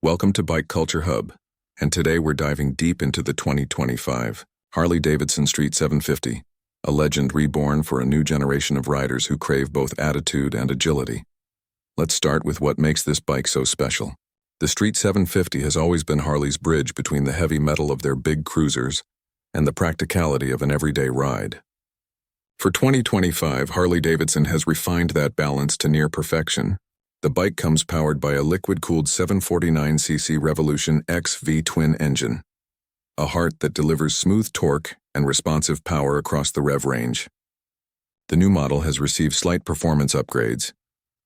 Welcome to Bike Culture Hub, and today we're diving deep into the 2025 Harley-Davidson Street 750, a legend reborn for a new generation of riders who crave both attitude and agility. Let's start with what makes this bike so special. The Street 750 has always been Harley's bridge between the heavy metal of their big cruisers and the practicality of an everyday ride. For 2025, Harley-Davidson has refined that balance to near perfection. The bike comes powered by a liquid-cooled 749cc Revolution X V-twin engine, a heart that delivers smooth torque and responsive power across the rev range. The new model has received slight performance upgrades,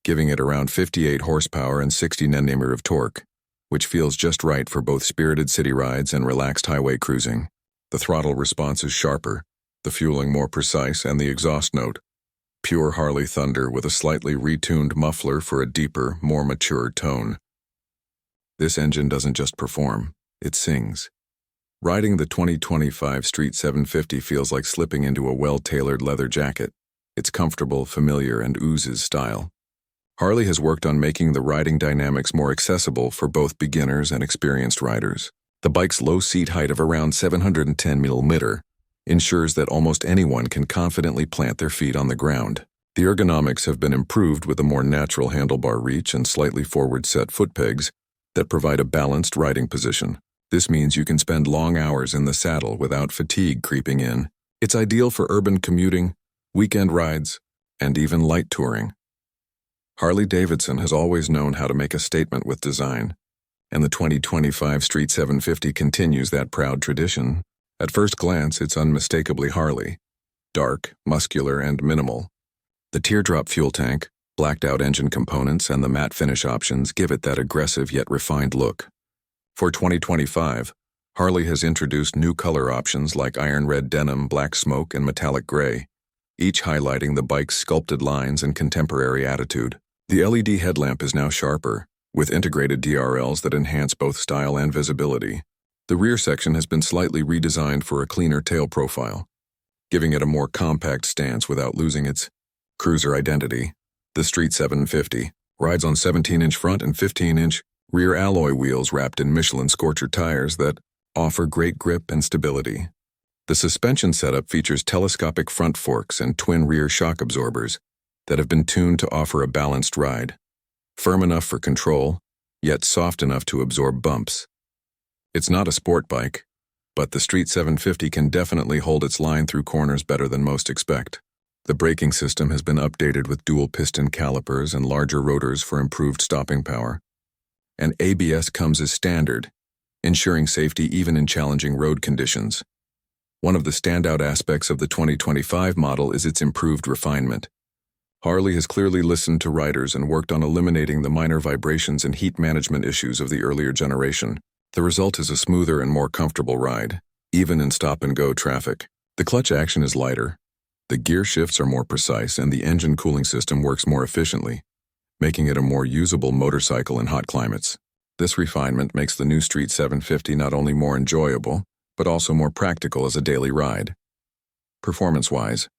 giving it around 58 horsepower and 60 Nm of torque, which feels just right for both spirited city rides and relaxed highway cruising. The throttle response is sharper, the fueling more precise, and the exhaust note, pure Harley thunder with a slightly retuned muffler for a deeper, more mature tone. This engine doesn't just perform, it sings. Riding the 2025 Street 750 feels like slipping into a well-tailored leather jacket. It's comfortable, familiar, and oozes style. Harley has worked on making the riding dynamics more accessible for both beginners and experienced riders. The bike's low seat height of around 710 mm ensures that almost anyone can confidently plant their feet on the ground. The ergonomics have been improved with a more natural handlebar reach and slightly forward-set foot pegs that provide a balanced riding position. This means you can spend long hours in the saddle without fatigue creeping in. It's ideal for urban commuting, weekend rides, and even light touring. Harley-Davidson has always known how to make a statement with design, and the 2025 Street 750 continues that proud tradition. At first glance, it's unmistakably Harley, dark, muscular, and minimal. The teardrop fuel tank, blacked-out engine components, and the matte finish options give it that aggressive yet refined look. For 2025, Harley has introduced new color options like iron red denim, black smoke, and metallic gray, each highlighting the bike's sculpted lines and contemporary attitude. The LED headlamp is now sharper, with integrated DRLs that enhance both style and visibility. The rear section has been slightly redesigned for a cleaner tail profile, giving it a more compact stance without losing its cruiser identity. The Street 750 rides on 17-inch front and 15-inch rear alloy wheels wrapped in Michelin Scorcher tires that offer great grip and stability. The suspension setup features telescopic front forks and twin rear shock absorbers that have been tuned to offer a balanced ride, firm enough for control, yet soft enough to absorb bumps. It's not a sport bike, but the Street 750 can definitely hold its line through corners better than most expect. The braking system has been updated with dual piston calipers and larger rotors for improved stopping power, and ABS comes as standard, ensuring safety even in challenging road conditions. One of the standout aspects of the 2025 model is its improved refinement. Harley has clearly listened to riders and worked on eliminating the minor vibrations and heat management issues of the earlier generation. The result is a smoother and more comfortable ride, even in stop-and-go traffic. The clutch action is lighter, the gear shifts are more precise, and the engine cooling system works more efficiently, making it a more usable motorcycle in hot climates. This refinement makes the new Street 750 not only more enjoyable, but also more practical as a daily ride. Performance-wise,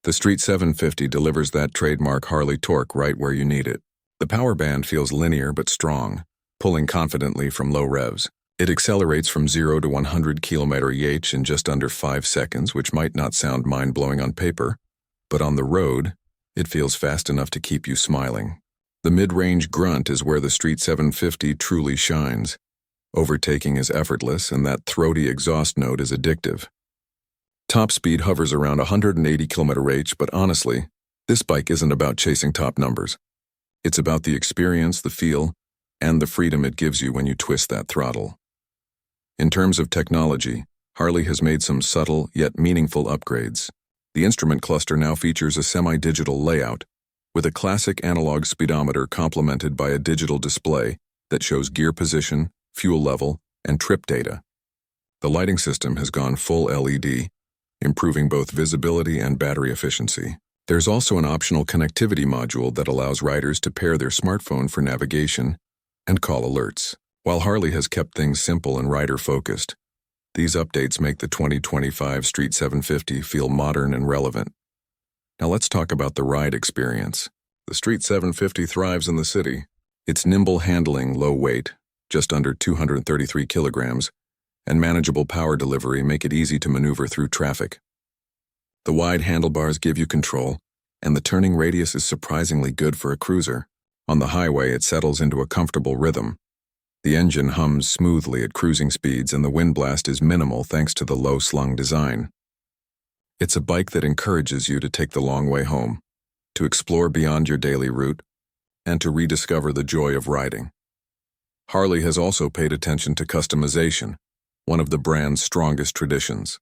the Street 750 delivers that trademark Harley torque right where you need it. The power band feels linear but strong, pulling confidently from low revs. It accelerates from 0 to 100 km/h in just under 5 seconds, which might not sound mind-blowing on paper, but on the road, it feels fast enough to keep you smiling. The mid-range grunt is where the Street 750 truly shines. Overtaking is effortless, and that throaty exhaust note is addictive. Top speed hovers around 180 km/h, but honestly, this bike isn't about chasing top numbers. It's about the experience, the feel, and the freedom it gives you when you twist that throttle. In terms of technology, Harley has made some subtle yet meaningful upgrades. The instrument cluster now features a semi-digital layout, with a classic analog speedometer complemented by a digital display that shows gear position, fuel level, and trip data. The lighting system has gone full LED, improving both visibility and battery efficiency. There's also an optional connectivity module that allows riders to pair their smartphone for navigation and call alerts. While Harley has kept things simple and rider-focused, these updates make the 2025 Street 750 feel modern and relevant. Now let's talk about the ride experience. The Street 750 thrives in the city. Its nimble handling, low weight, just under 233 kilograms, and manageable power delivery make it easy to maneuver through traffic. The wide handlebars give you control, and the turning radius is surprisingly good for a cruiser. On the highway, it settles into a comfortable rhythm. The engine hums smoothly at cruising speeds, and the wind blast is minimal thanks to the low-slung design. It's a bike that encourages you to take the long way home, to explore beyond your daily route, and to rediscover the joy of riding. Harley has also paid attention to customization, one of the brand's strongest traditions.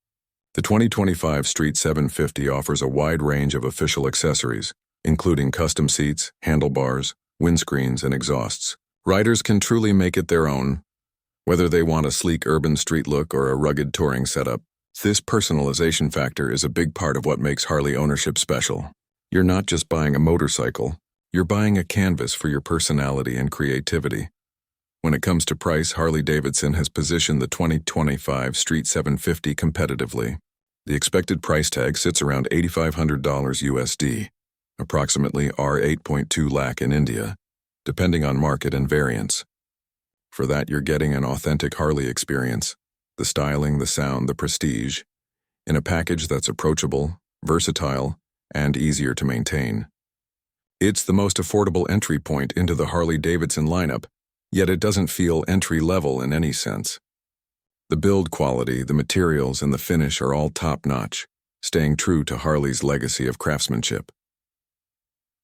The 2025 Street 750 offers a wide range of official accessories, including custom seats, handlebars, windscreens, and exhausts. Riders can truly make it their own, whether they want a sleek urban street look or a rugged touring setup. This personalization factor is a big part of what makes Harley ownership special. You're not just buying a motorcycle, you're buying a canvas for your personality and creativity. When it comes to price, Harley-Davidson has positioned the 2025 Street 750 competitively. The expected price tag sits around $8,500 USD, approximately R8.2 lakh in India, depending on market and variants. For that, you're getting an authentic Harley experience, the styling, the sound, the prestige, in a package that's approachable, versatile, and easier to maintain. It's the most affordable entry point into the Harley-Davidson lineup, yet it doesn't feel entry-level in any sense. The build quality, the materials, and the finish are all top-notch, staying true to Harley's legacy of craftsmanship.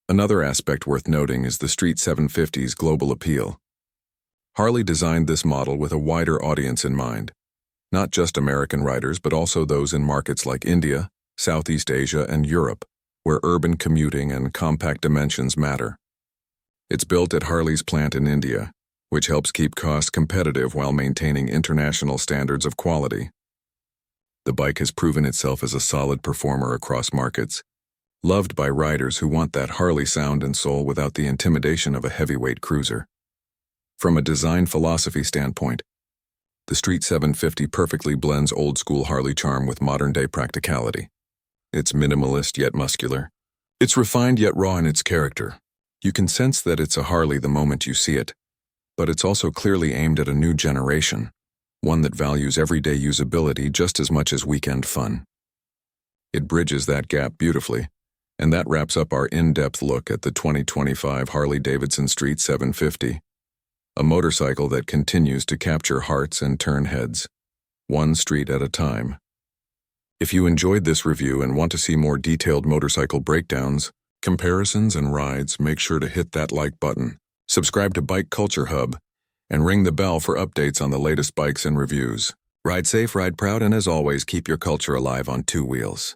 Another aspect worth noting is the Street 750's global appeal. Harley designed this model with a wider audience in mind, not just American riders but also those in markets like India, Southeast Asia, and Europe, where urban commuting and compact dimensions matter. It's built at Harley's plant in India, which helps keep costs competitive while maintaining international standards of quality. The bike has proven itself as a solid performer across markets, loved by riders who want that Harley sound and soul without the intimidation of a heavyweight cruiser. From a design philosophy standpoint, the Street 750 perfectly blends old-school Harley charm with modern-day practicality. It's minimalist yet muscular. It's refined yet raw in its character. You can sense that it's a Harley the moment you see it, but it's also clearly aimed at a new generation, one that values everyday usability just as much as weekend fun. It bridges that gap beautifully, and that wraps up our in-depth look at the 2025 Harley-Davidson Street 750, a motorcycle that continues to capture hearts and turn heads, one street at a time. If you enjoyed this review and want to see more detailed motorcycle breakdowns, comparisons, and rides, make sure to hit that like button, subscribe to Bike Culture Hub, and ring the bell for updates on the latest bikes and reviews. Ride safe, ride proud, and as always, keep your culture alive on two wheels.